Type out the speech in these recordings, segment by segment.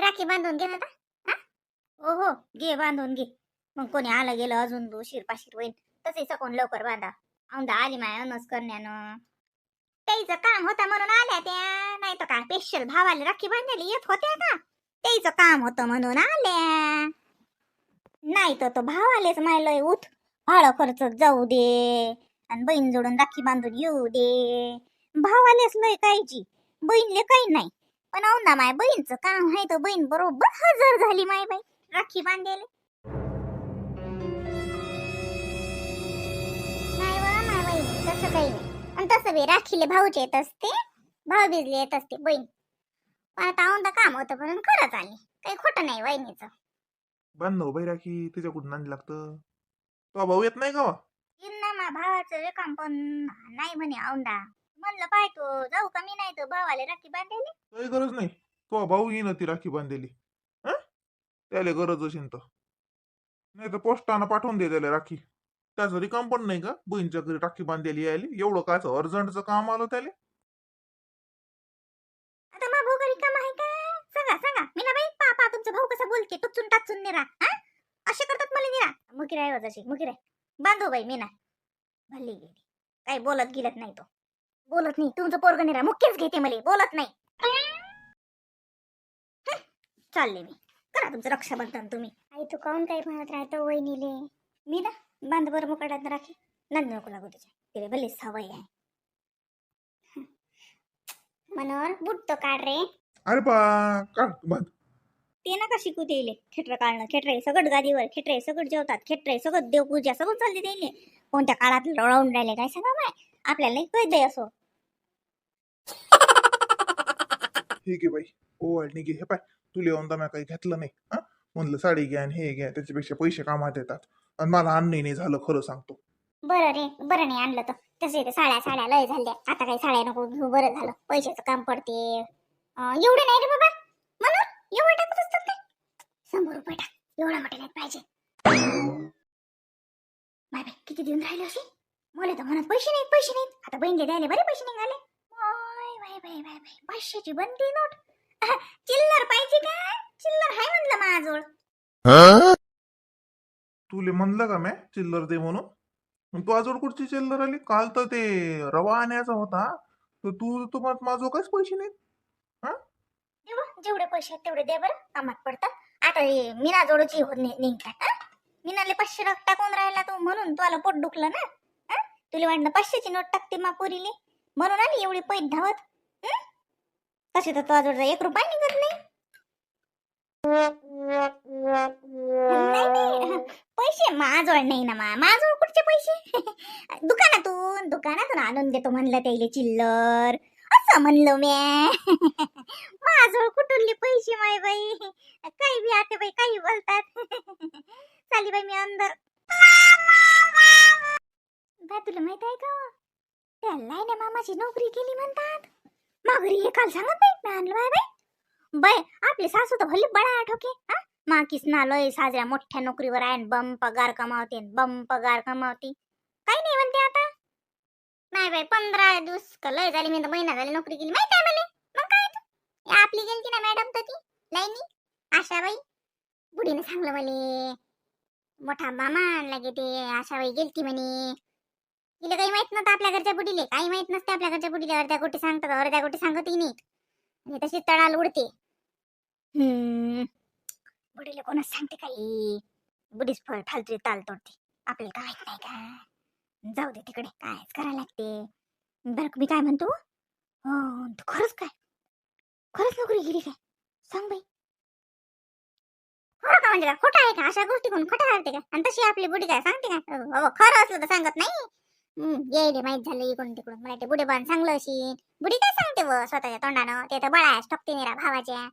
राखी बांधून घे ना. हा? हो हो, घे बांधून घे. मग कोणी आलं गेलं अजून उशीर पाशीर होईल. तसे सकून लवकर बांधा. औंदा आली माय अनस करण्यानं. त्याचं काम होतं म्हणून आल्या त्या, नाही तर काय स्पेशल भावाला राखी बांधायला येत होत्या का? त्याचं काम होतं म्हणून आल्या. नाही तर तो भावालेच मायलय उठ भाडं खर्च जाऊ दे आणि बहीण जोडून राखी बांधून येऊ दे. भावालेच लय कायची, बहीणले काही नाही. पण औंदा माय बहीणचं काम आहे तर बहीण बरोबर हजर झाली माय बाई राखी बांधायला. नाही वा माय बहीण तसं काही नाही. आणि तसं बी राखीले भाऊचे येत असते, भाऊ बिजले येत असते बहीण. पण आता औंदा काम होतं म्हणून खरंच आली, काही खोटं नाही वहिनीचं. बांधव बाई राखी तिच्या कुठून आणली लागतं. तो भाऊ येत नाही का वा? ना मा भावाचं काम पण नाही म्हणे औंदा. म्हणलं पाय तो जाऊ का मी, नाही तर भावाला राखी बांधायला. काही गरज नाही. तो भाऊ येईन ती राखी बांधलेली. हा, त्याला गरज असेल तर. नाही तर पोस्टानं पाठवून दे त्याला राखी. त्याचं रिकाम पण नाही का बहीणच्या घरी राखी बांधलेली यायली, एवढं काय अर्जंटचं काम आलं त्याला. आता मा भाऊ घरी काम आहे का? सांगा सांगा मी ना बाई. पापा तुमचा भाऊ कसा बोलते टुचून टाचून निरा. हा, असे करतात मला निरा. मुकिराय वाजाशी मुकिराय बांधू बाई मी ना. भल्ली गेली काही बोलत गेलत नाही. तो बोलत नाही तुमचं पोरग निरा मुख्यच घेते मला, बोलत नाही. चालले मी. करा तुमचं रक्षाबंधन तुम्ही. आई तू काऊन काही म्हणत राहतो वहिनीले? मी ना बांध बरं मुकाटात राखी. नंद नको लागू तिच्या, तिला भले सवय आहे. मनोहर बुट तो काढ रे. अरे बा, काढ बांध. ते नका शिकू देले खेटर काढणं. खेटरे सगळं गादीवर, खेटरे सगळं जेवतात, खेटरे सगळं देवपूजा सगळं चालते त्याले. कोणत्या काळात रळवून राहिले काय सांगा माय, आपल्याला नाही कळत आहे असं. ठीक आहे बाई. ओ आणि घे हे पाय, तुला येऊन मी काही घेतलं नाही. हा, म्हणलं साडी घ्या आणि हे घ्या, त्याच्यापेक्षा पैसे कामात येतात. आणि मला आणणे नाही झालं, खरं सांगतो. बरं रे, बरं नाही आणलं तर. तसे ते साड्या साड्या लय झाल्या, आता काही साड्या नको घेऊ. बरं झालं, पैशाचं काम पडते. एवढे नाही रे बाबा म्हणून. एवढे टाकत असतात काय? 100 रुपये टाक, एवढा मोठे नाही पाहिजे. बाय बाय किती देऊन राहिले असे. मला तर म्हणत पैसे नाहीत पैसे नाहीत. आता बहिणीला द्यायला बरे पैसे निघाले. Bye bye bye bye bye 500ची बनती नोट. चिल्लर पाहिजे का? चिल्लर आहे म्हणलं माझ्याजवळ. तुले म्हणलं का मी चिल्लर दे म्हणून? मग तू आजोड कुठची चिल्लर आली? काल तर ते रवा आणायचा होता, तर तू माझं काहीच पैसे नाहीत. हा, जेवढे पैसे आहेत तेवढे दे बरं, कामात पडतात. आता मीना जोडची निघतात. मीनाले 500 टाकून राहिला तू म्हणून तुला पोट दुखलं ना. तुला वाटलं 500ची नोट टाकते मा पोरीले म्हणून आली एवढी पैसे धावत. तसे तर तुझ्या जोडचा 1 रुपया निघत नाही. नाही नाही, पैसे माझ्याजवळ नाही ना माझ्याजवळ कुठचे पैसे. दुकानातून आणून देतो म्हणलं त्याले चिल्लर, असं म्हणलं म्या. माझ्याजवळ कुठले पैसे माय बाई. काही बी आते बाई काही बोलतात. चाली बाई मी अंदर. बाय तुला माहित आहे का त्या लायना मामाची नोकरी केली म्हणतात. माघरी हे काल सांगत नाही आणलं बाय बाई. बाय आपली सासू तर भले बडा ठोके. मा किसना लय साजऱ्या मोठ्या नोकरीवर आहे, बम पगार कमावते, बम पगार कमावते. काही नाही म्हणते आता. नाही बाई 15 दिवस लय झाली, मी तर महिना झाली नोकरी केली माहिती आहे मला. मग काय तर आपली गेलती ना मॅडम तर ती लाईनी आशाबाई, बुढीने सांगलं मला. मोठा मामा लागे ते आशाबाई गेलती म्हणे. तिला काही माहित नव्हतं आपल्या घरच्या बुडीले, काही माहित नसते आपल्या घरच्या बुडीले. अर्ध्या गोष्टी सांगतात, अर्ध्या गोष्टी सांगतही नाहीत. आणि तशी तळाला उडते. बुडीले कोणच सांगते काही. बुडीच फालतू ताल तोडते, आपल्याला काय माहित नाही का. जाऊ दे तिकडे, कायच करायला लागते. बरं मी काय म्हणतो, तू खरंच काय खरंच नोकरी गेली काय? सांग बाई. खरं का म्हणजे का खोटं आहे का? अशा गोष्टी कोण खोटं सांगते का? आणि तशी आपली बुडी काय सांगते का? खरं असलं तर सांगत नाही. येईल माहित झालं इकडून तिकडून. मला ते बुडे बाण सांगलं अशी. बुडी काय सांगते व स्वतःच्या तोंडानं, ते तर बळायच ठोकते निरा भावाच्या.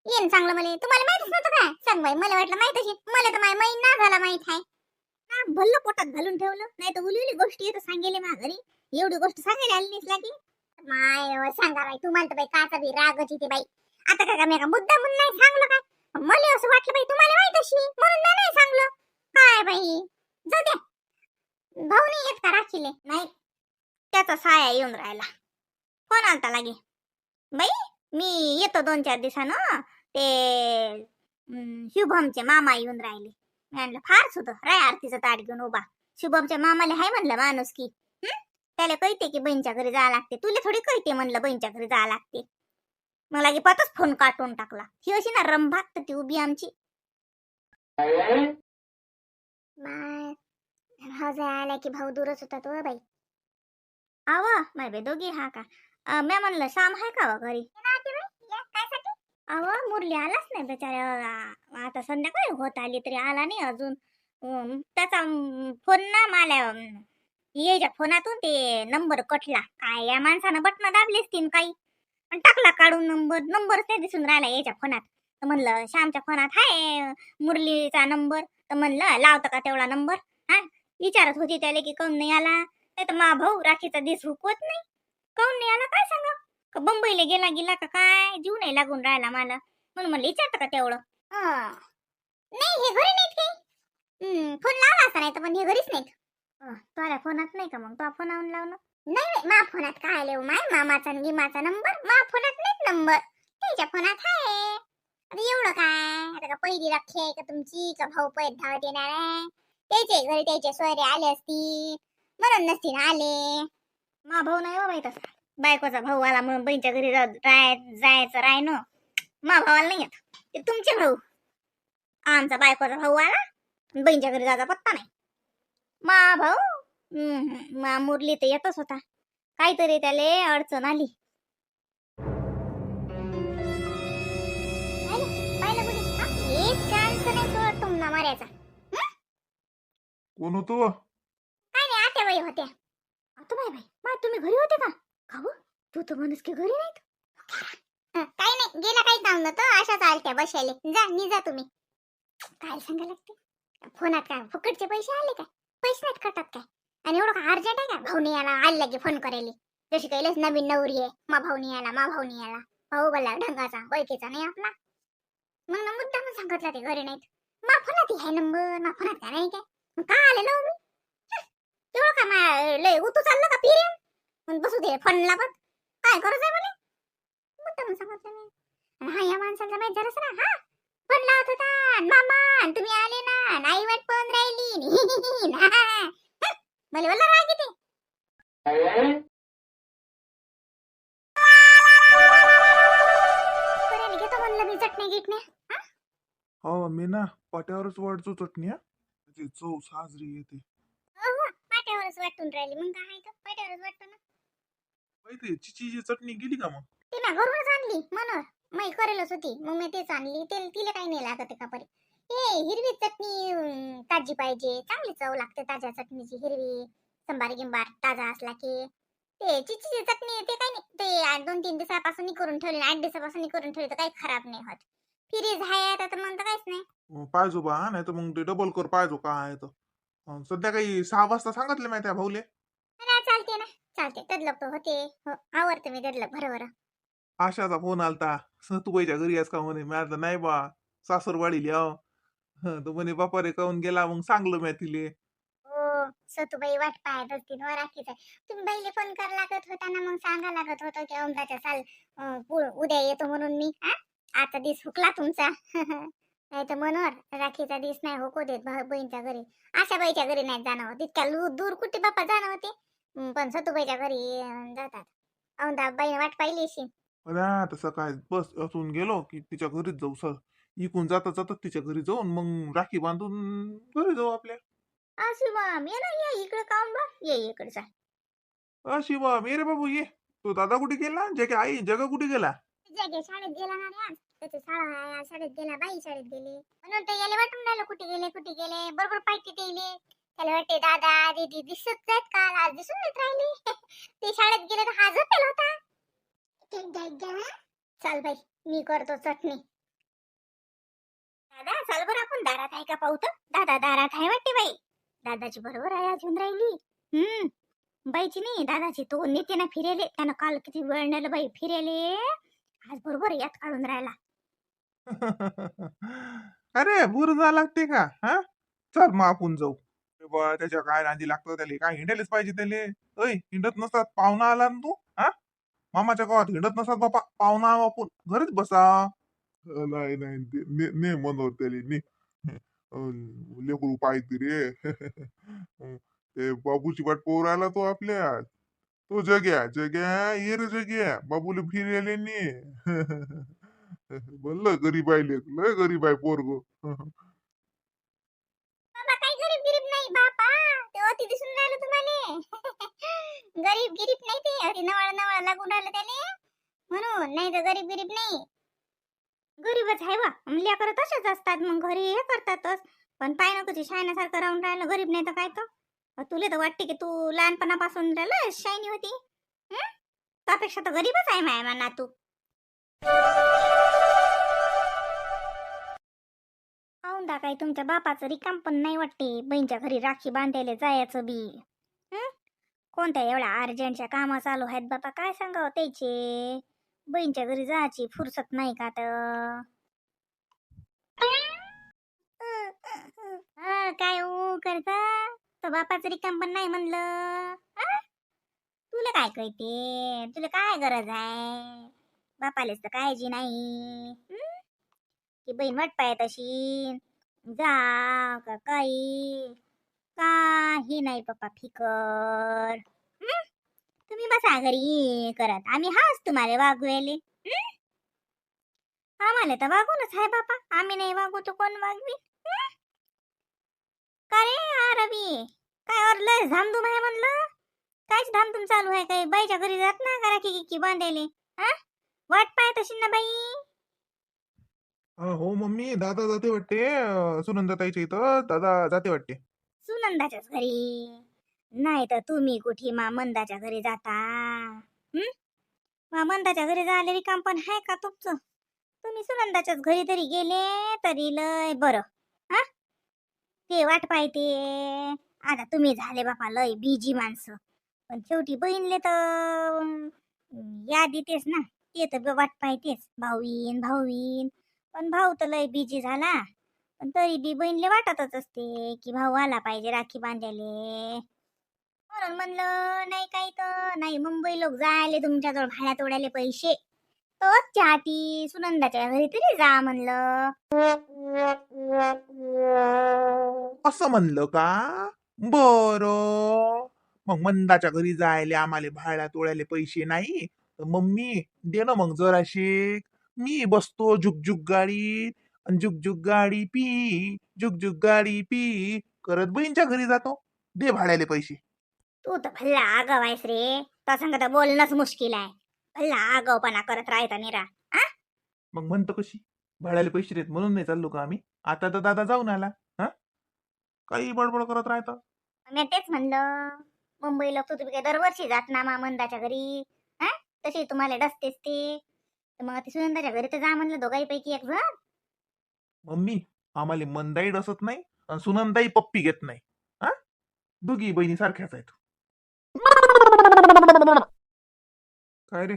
येईन चांगलं मला. तुम्हाला माहितच नव्हतं काय? सांग बाई, मला वाटलं माहित अशी. मला तर महिना झाला माहित आहे. भल्ल पोटात घालून ठेवलं, नाही तर उली गोष्टी येतं सांगेले मा घरी. एवढी गोष्ट सांगायला आली नाहीस लागी. माय सांगा बाई, तुम्हाला तर बाई काचा बी रागच येते बाई. आता काय मी का मुद्दा म्हणून नाही सांगलं काय? मला असं वाटलं बाई तुम्हाला माहित अशी म्हणून नाही सांगलं. काय बाई जाऊ द्या. भाऊ नाही येत का राखीले? नाही, त्याचा साया येऊन राहिला. कोण आलता लागे? बाई मी येतो 2-4 दिवसानं. ते शुभमचे मामा येऊन राहिले. मी म्हणलं फारच होतं राय आरतीचं ताट घेऊन उभा. शुभमच्या मामाला हाय म्हणलं माणूस की त्याला कळते की बहीणच्या घरी जावं लागते. तुला थोडी कळते म्हणलं बहीणच्या घरी जावं लागते. मग लागे पतच फोन काटून टाकला. ही अशी ना रंभात तर ती उभी आमची. भाऊ आला की भाऊ दूरच होता तो बाई. आवा माय बे दोघी हा का. मी म्हणलं श्याम आहे का घरी. अव मुरली आलाच नाही बिचाऱ्या. आता संध्याकाळी होत आली तरी आला नाही अजून. त्याचा फोन ना मला याच्या फोनातून ते नंबर कटला. काय या माणसानं बटन दाबलीच तीन काही आणि टाकला काढून नंबरच नाही दिसून राहिला याच्या फोनात. तर म्हणलं श्यामच्या फोनात हाय मुरलीचा नंबर. तर म्हणलं लावतं का तेवढा नंबर. हा विचारत होती त्याला की काऊन नाही आला. नाही तर मा भाऊ राखीचा दिस हुकवत नाही. काऊन नाही आला काय सांगा. का बंबईला गेला का काय जीव नाही लागून राहिला मला. म्हणून म्हणलं विचारतं का तेवढं. नाही हे घरी नाहीत काही. फोन लावला असता नाही तर पण हे घरीच नाहीत. तुझ्या फोनात नाही का मग तो फोन आणून लावणं. नाही मा फोनात काय आले माय मामाचा गिमाचा नंबर मा फोनात नाहीत नंबर. त्याच्या फोनात आहे. आता एवढं काय आता का पहिली राखी आहे का तुमची का भाऊ पैत धावत येणार आहे. त्याचे घरी त्याचे सोयरे आले असतील म्हणून नसतील आले. मा भाऊ नाही बाबा तसा. बायकोचा भाऊ आला म्हणून बहीणच्या घरी जायचं रायनो. मा भावाला नाही येत. ते तुमचे भाऊ. आमचा बायकोचा भाऊ आला बहीणच्या घरी जायचा पत्ता नाही. मा भाऊ मा मुरली तर येतच होता. काहीतरी त्याले अडचण आली. मारायचा कोण होतो. काय नाही आत्याबाई होत्या. आता बाई तुम्ही घरी होते का. खाऊ तू तर म्हणस की घरी नाहीत. काही नाही गेला काही काम नव्हतं अशाच आलत्या बसायले. जा तुम्ही. काय सांगा लागते फोनात काय फुकटचे पैसे आले काय. पैसे नाहीत कटत काय. आणि एवढं का अर्जंट आहे का. भाऊनी याला आले की फोन करायला. जशी काही नवीन नवरी आहे. मा भाऊनी याला भाऊ बोला ढंगाचा ओळखीचा नाही आपला. मग ना मुद्दा पण सांगितलं ते घरी नाहीत. मा फोनात आहे नंबर मा फोनात काय नाही काय. मग का आले ना मी तेवढं का लय उतू चाललं का फिरेन. मग बसू दे फोनला पण काय करत आहे म्हणे. मुद्दा पण सांगितलं मी. हा या माणसाला माहित झालंच ना. हा फोन लावत होता मामा तुम्ही आले ना आई वाट पाहून राहिली. मला बोला राग येते. घेतो म्हणलं मी चटणी गिटणे. हो मी ना पाट्यावरच वाढतो चटणी. त्याची चव साजरी येते. पाट्यावरच वाटून राहिली. मग काय आहे पाट्यावरच वाटतो ना. माहिती चिचीची चटणी गेली का मग. ती ना घरूनच आणली म्हणून मी करेलच होती. मग मी तेच आणली. तिला काही नाही लागत का परी. हे हिरवी चटणी ताजी पाहिजे. चांगली चव लागते ताज्या चटणीची. हिरवी संभार गिंबार ताजा असला की. ते चिचीची चटणी ते काही नाही. ते 2-3 दिवसापासून करून ठेवली 8 दिवसापासून करून ठेवली तर काही खराब नाही होत. फ्रीज आहे आता तर म्हणतं काहीच नाही. पाहिजो बा नाही तर मग ते डबल कर पाहिजो काय तर. सध्या काही 6 वाजता सांगितले माहिती आहे भाऊले. चालते ना चालते तदलक तो होते. आवडते मी तदलक बरोबर. आशाचा फोन आलता सतुबाईच्या घरी आहेस का म्हणे. मी आता नाही बा सासूरवाडी लिहाव. तो म्हणे बापा रे काऊन गेला मग सांगलं मी तिले. सतुबाई वाट पाहत असतील राखीच. तुम्ही बाईले फोन कर लागत होता ना. मग सांगा लागत होतं की अमदाच्या साल उद्या येतो म्हणून मी. आता दिस हुकला तुमचा. नाही तर मनोहर राखीचा दिस नाही होको देत बहीणच्या घरी. आशा बाईच्या घरी नाही जाणं होत. इतक्या दूर कुठे बाप्पा जाणं होते. पण सतुबाईच्या घरी जातात. औंधा बाईने वाट पाहिली अशी. तसं काय बस असून गेलो की तिच्या घरीच जाऊ. सर इकून जाता जातात तिच्या घरी जाऊन मग राखी बांधून घरी जाऊ आपल्या. शिवम ये ना ये इकडे काम बा ये इकडे जा. शिवा मेरे बाबू ये. तो दादा कुठे गेला. जगे आई जगा कुठे गेला. जगे शाळेत गेला ना रे. त्याची शाळा आहे शाळेत गेला. बाई शाळेत गेली म्हणून ते याला वाटून राहिलं कुठे गेले बरोबर पाहिजे ते. त्याला वाटते दादा दीदी दिसत आहेत का. आज दिसून नाही राहिली. ते शाळेत गेले तर हा झोपेल होता. चल बाई मी करतो चटणी. दादा चल बरं आपण दारात आहे का पाहू तर. दादा दारात आहे वाटते बाई. दादाची बरोबर आहे अजून राहिली. बाईची नाही दादाची. तो नेते ना फिरेले. त्यानं काल किती वेळ नेलं बाई फिरेले. आज बरोबर यात काढून राहिला. अरे बुर जा लागते का. हा चल मग आपण जाऊ. त्याच्या काय नांदी लागतं त्याला. काय हिंडायलाच पाहिजे त्याले. हिंडत नसतात. पाहुणा आला ना तू. हा मामाच्या गावात हिंडत नसतात बापा. पाहुणा आपण घरीच बसा. नाही नाही ने म्हणत त्याला ने लेकरू पाहते रे ते बाबूची वाट पोर आला तो आपल्या तो जग्या जग्या ये रे जग्या बाबूला फिरायला ने बोललं गरीब आहे लेक लय गरीब आहे पोरग बाबा काही गरीब गिरीब नाही बापा. ते अति दिसून राहिलं तुम्हाला. गरीब गिरीब नाही ते अति नवळ नवळ लागून राहिलं त्याले म्हणून. नाही तर गरीब गिरीब नाही. गरीबच आहे बा. लेकरं तसेच असतात मग घरी हे करतातच. पण पाय नको ते शायनासारखं राहून राहिलं गरीब नाही तर काय तर. तुला तर वाटते की तू लहानपणापासून राहिलं शायनी होती. हं? त्यापेक्षा तर गरीबच आहे माय म्हणा तू. पाहून टाकाय तुमच्या बापाचं रिकाम पण नाही वाटते बहीणच्या घरी राखी बांधायला जायचं बी. हं? कोणत्या एवढ्या अर्जंटच्या कामं चालू आहेत बापा काय सांगावं त्याचे. बहीणच्या घरी जायची फुरसत नाही का तर. काय करता तो बापाचं रिकाम पण नाही म्हणलं. तुला काय कळते तुला काय गरज आहे. बापालेच तर काळजी नाही. की बहीण वाट पाहत अशी जा का काही काही नाही पप्पा फिकर. तुम्ही बसा घरी करत आम्ही हाच तुम्हाला वागवेले. आम्हाला तर वागूनच आहे बापा. आम्ही नाही वागू तर कोण वागवी. का रे रवी काय और लय धामधूम आहे म्हणलं. कायच धामधूम चालू आहे काही बाईच्या घरी जात ना करा की बांधायले. हा वाट पाहत अशी ना बाई. हो मम्मी दादा जाते वाटते सुनंदाताईच्या इथं दादा जाते वाटते सुनंदाच्याच घरी. नाही तर तुम्ही कुठे मा मंदाच्या घरी जाता. मा मंदाच्या घरी जायला काम पण आहे का तुमचं. तुम्ही सुनंदाच्याच घरी तरी गेले तरी लय बरं. हा ते वाट पाहते. आता तुम्ही झाले बापा लय बिजी माणसं. पण शेवटी बहीणले तर याद येतेच ना. ते तर वाट पाहतेच भाऊ येईन. पण भाऊ तर लय बिजी झाला. पण तरी बी बहीणले वाटतच असते की भाऊ आला पाहिजे राखी बांधायले. म्हणून म्हणलं नाही काही तर नाही मुंबई लोक जायले तुमच्याजवळ भाड्या तोडायले पैसे. तर चहाटी सुनंदाच्या घरी तरी जा म्हणलं. असं म्हणलं का बर. मग मंदाच्या घरी जायला आम्हाला भाड्या तोड्याले पैसे नाही तर मम्मी दे ना मग जराशे. मी बसतो जुगजुग गाडी आणि जुगजुग गाडी पी जुगजुग गाडी पी करत बहीणच्या घरी जातो. दे भाड्याले पैसे. तू तर भल्ला आगाव आहेस रे. तर सांग तर बोलणंच मुश्किल आहे. भल्ला आगावपणा करत राहता निरा. मग म्हणतो कशी भाड्याले पैसे देत म्हणून नाही चाललो का आम्ही. आता तर दादा जाऊन आला. हा काही बडबड करत राहता. मी तेच म्हणलं मुंबई लोक तुम्ही काय दरवर्षी जात ना मा मंदाच्या घरी. हा तशी तुम्हाला डसतेच ते. तर मग ती सुनंदाच्या घरी तर जा म्हणलं दोघांपैकी एक जण. मम्मी आम्हाला मंदाई डसत नाही आणि सुनंदाई पप्पी घेत नाही. हा दोघी बहिणी सारख्याच आहेत. काय रे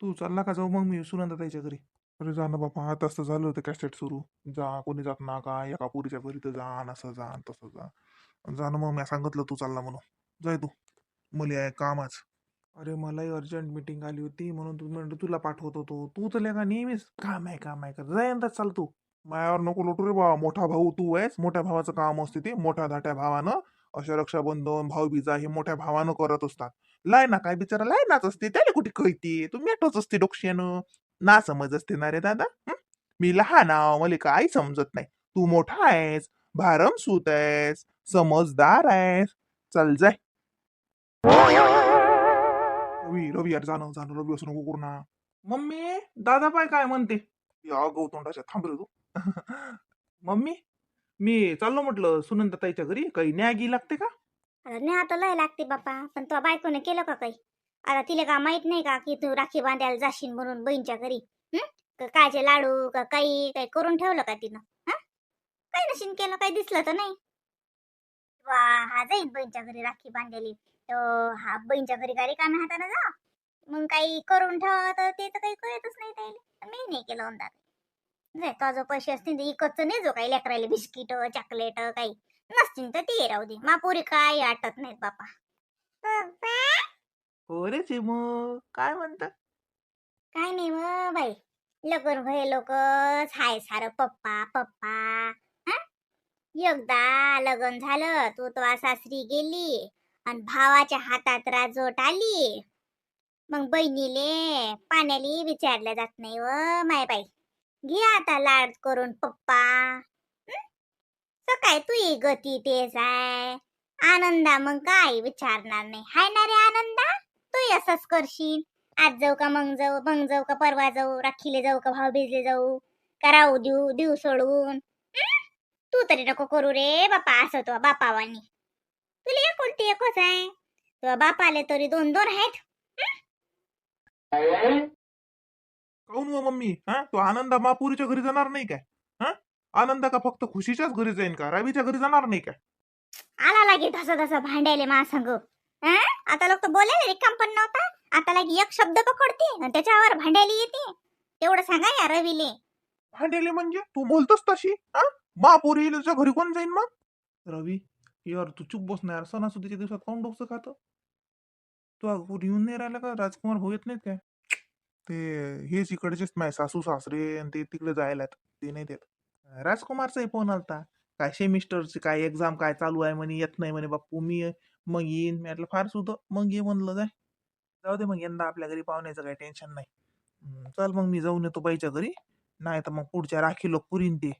तू चालला का जाऊ मग मी सुनंदाताईच्या घरी. अरे जा ना बापा आताच तर झालं होतं कॅसेट सुरू. जा कोणी जात ना का एका पुरीच्या घरी तर जा असं जा तसं जा. जा ना मग मी सांगितलं तू चालला म्हणून. जाय तू मुली आहे कामाच. अरे मलाही अर्जंट मीटिंग आली होती म्हणून तू म्हणतो तुला पाठवत होतो. तू तर का नेहमीच काम आहे काम आहे कर जाय चाल तू. मायावर नको लोटू रे बा. मोठा भाऊ तू आहेस. मोठ्या भावाचं काम असते ते. मोठ्या धाट्या भावानं अशा रक्षाबंधन भाऊबीजा हे मोठ्या भावानं करत असतात. लायना काय बिचारा लायनाच असते त्याला कुठे कळते. तू मेटच असते डोक्यानं. ना समज असते ना रे दादा. मी लहान आहो मला काही समजत नाही. तू मोठा आहेस भारमसूत आहेस समजदार आहेस. चल जाय. रवी रवी यार जाणं जाणं रवी असं नको करू ना. मम्मी दादा पाय काय म्हणते. या गौतोंडाच्या थांब रे तू. मम्मी मी चाललो म्हटलं सुनंदाताईच्या घरी काही न्यागी लागते का. नाही आता लय लागते बापा. पण तो बायकोने केलं का काही. आता तिला का माहित नाही का की तू राखी बांधायला जाशील म्हणून बहीणच्या घरी. कायचे लाडू का काही काही करून ठेवलं का तिनं. काही नशीन केलं काही दिसलं तर नाही. वा हा जाईल बहीणच्या घरी राखी बांधलेली. हा बहीणच्या घरी गाडी कामे हाताने जा. मग काही करून ठेवा तर ते तर काही कळतच नाही त्याला. मी नाही केलं म्हणतात. नाही तो जो पैसे असतील ते इकडचं नाही जो काही लेकरायला बिस्किट चॉकलेट काही नसतील तर ते राहू दे. मापुरी काय आटत नाहीत बापा. हो रे चिमू काय म्हणतात. काय नाही मग बाई. लगन भय लोकच हाय सारं पप्पा पप्पा. हा? एकदा लग्न झालं तू तो सासरी गेली आणि भावाच्या हातात राजवट आली. मग बहिणीले पाण्याली विचारलं जात नाही व माय बाई. घे आता लाड करून पप्पा. तर काय तू ही गती तेच आहे. आनंदा मग काय विचारणार नाही हाय ना रे आनंदा. तू असंच करशील. आज जाऊ का मग जाऊ का परवा जाऊ, राखीले जाऊ का भाऊबीजले जाऊ का राहू देऊ देऊ सोडून. तू तरी नको करू रे बापा असं तो बापावानी. तुला एकुलती एकच आहे. तुझ्या बापाले तरी दोन दोन आहेत. काऊन व मम्मी तो आनंदा मापुरीच्या घरी जाणार नाही काय? हा आनंदा का फक्त खुशीच्याच घरी जाईन का? रवीच्या घरी जाणार नाही काय? आला लागे तसं तसं भांडायले मा संग. आता लोक बोलायला रिकाम पण नव्हता. आता लागे एक शब्द पकडते आणि त्याच्यावर भांडायला येते. तेवढं सांगा या रवीले. भांडेले म्हणजे तू बोलतोस तशी? मापुरीच्या घरी कोण जाईन मग? रवी यार तू चुप बस ना यार. सणासुदीच्या दिवसात कोण डोकं खातं? तू अगोदर येऊन नाही राहिला का? राजकुमार भाऊ येत नाहीत काय? ते हेच इकडचेच माझे सासू सासरे आणि ते तिकडे जायला ते नाही देत. राजकुमारचाही फोन आलता. काय सेमिस्टरची काय एक्झाम काय चालू आहे म्हणे, येत नाही म्हणे बाप्पू. मी मग येईन. मी म्हटलं फार सुद्धा मग ये म्हणलं जाय. जाऊ दे मग यंदा आपल्या घरी पाहुण्याचं काही टेन्शन नाही. चल मग मी जाऊन येतो बाईच्या घरी. नाही तर मग पुढच्या राखी लोक पुरीन ते